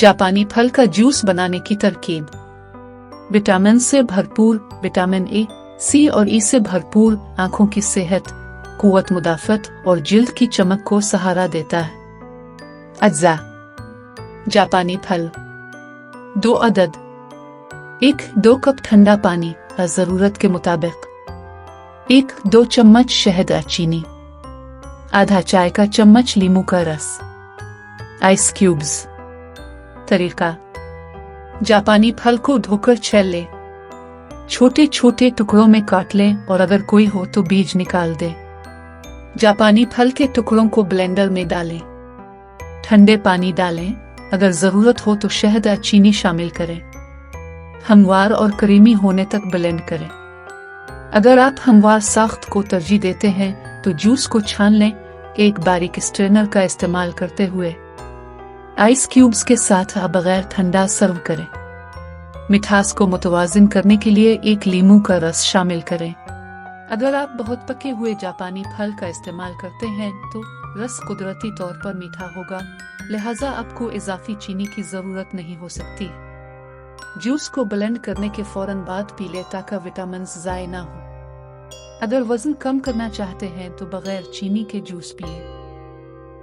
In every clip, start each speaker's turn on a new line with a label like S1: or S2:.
S1: जापानी फल का जूस बनाने की तरकीब। विटामिन से भरपूर, विटामिन ए, सी और ई से भरपूर आंखों की सेहत, कुव्वत मुदाफ़त और जिल्द की चमक को सहारा देता है। अज्जा जापानी फल 2 अदद। 1-2 कप ठंडा पानी ज़रूरत के मुताबिक। 1-2 चम्मच शहद या चीनी। आधा चाय का चम्मच नींबू का रस। Ice cubes. तरीका: जापानी फल को धोकर छील लें, छोटे छोटे टुकड़ों में काट लें और अगर कोई हो तो बीज निकाल दें। जापानी फल के टुकड़ों को ब्लेंडर में डालें, ठंडे पानी डालें, अगर जरूरत हो तो शहद या चीनी शामिल करें। हमवार और क्रीमी होने तक ब्लेंड करें। अगर आप हमवार साख्त को तरजीह देते हैं तो जूस को छान लें, एक बारीक स्ट्रेनर का इस्तेमाल करते हुए। आइस क्यूब्स के साथ बगैर ठंडा सर्व करें। मिठास को मुतवाज़िन करने के लिए 1 नींबू का रस शामिल करें। अगर आप बहुत पके हुए जापानी फल का इस्तेमाल करते हैं तो रस कुदरती तौर पर मीठा होगा, लिहाजा आपको इजाफी चीनी की जरूरत नहीं हो सकती। जूस को ब्लेंड करने के फौरन बाद पी लें ताकि विटामिन ज़ाय ना हो। अगर वजन कम करना चाहते हैं तो बगैर चीनी के जूस पिए।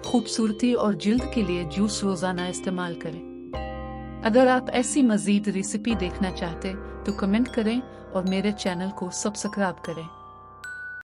S1: खूबसूरती और जिल्द के लिए जूस रोजाना इस्तेमाल करें। अगर आप ऐसी मजीद रेसिपी देखना चाहते तो कमेंट करें और मेरे चैनल को सब्सक्राइब करें।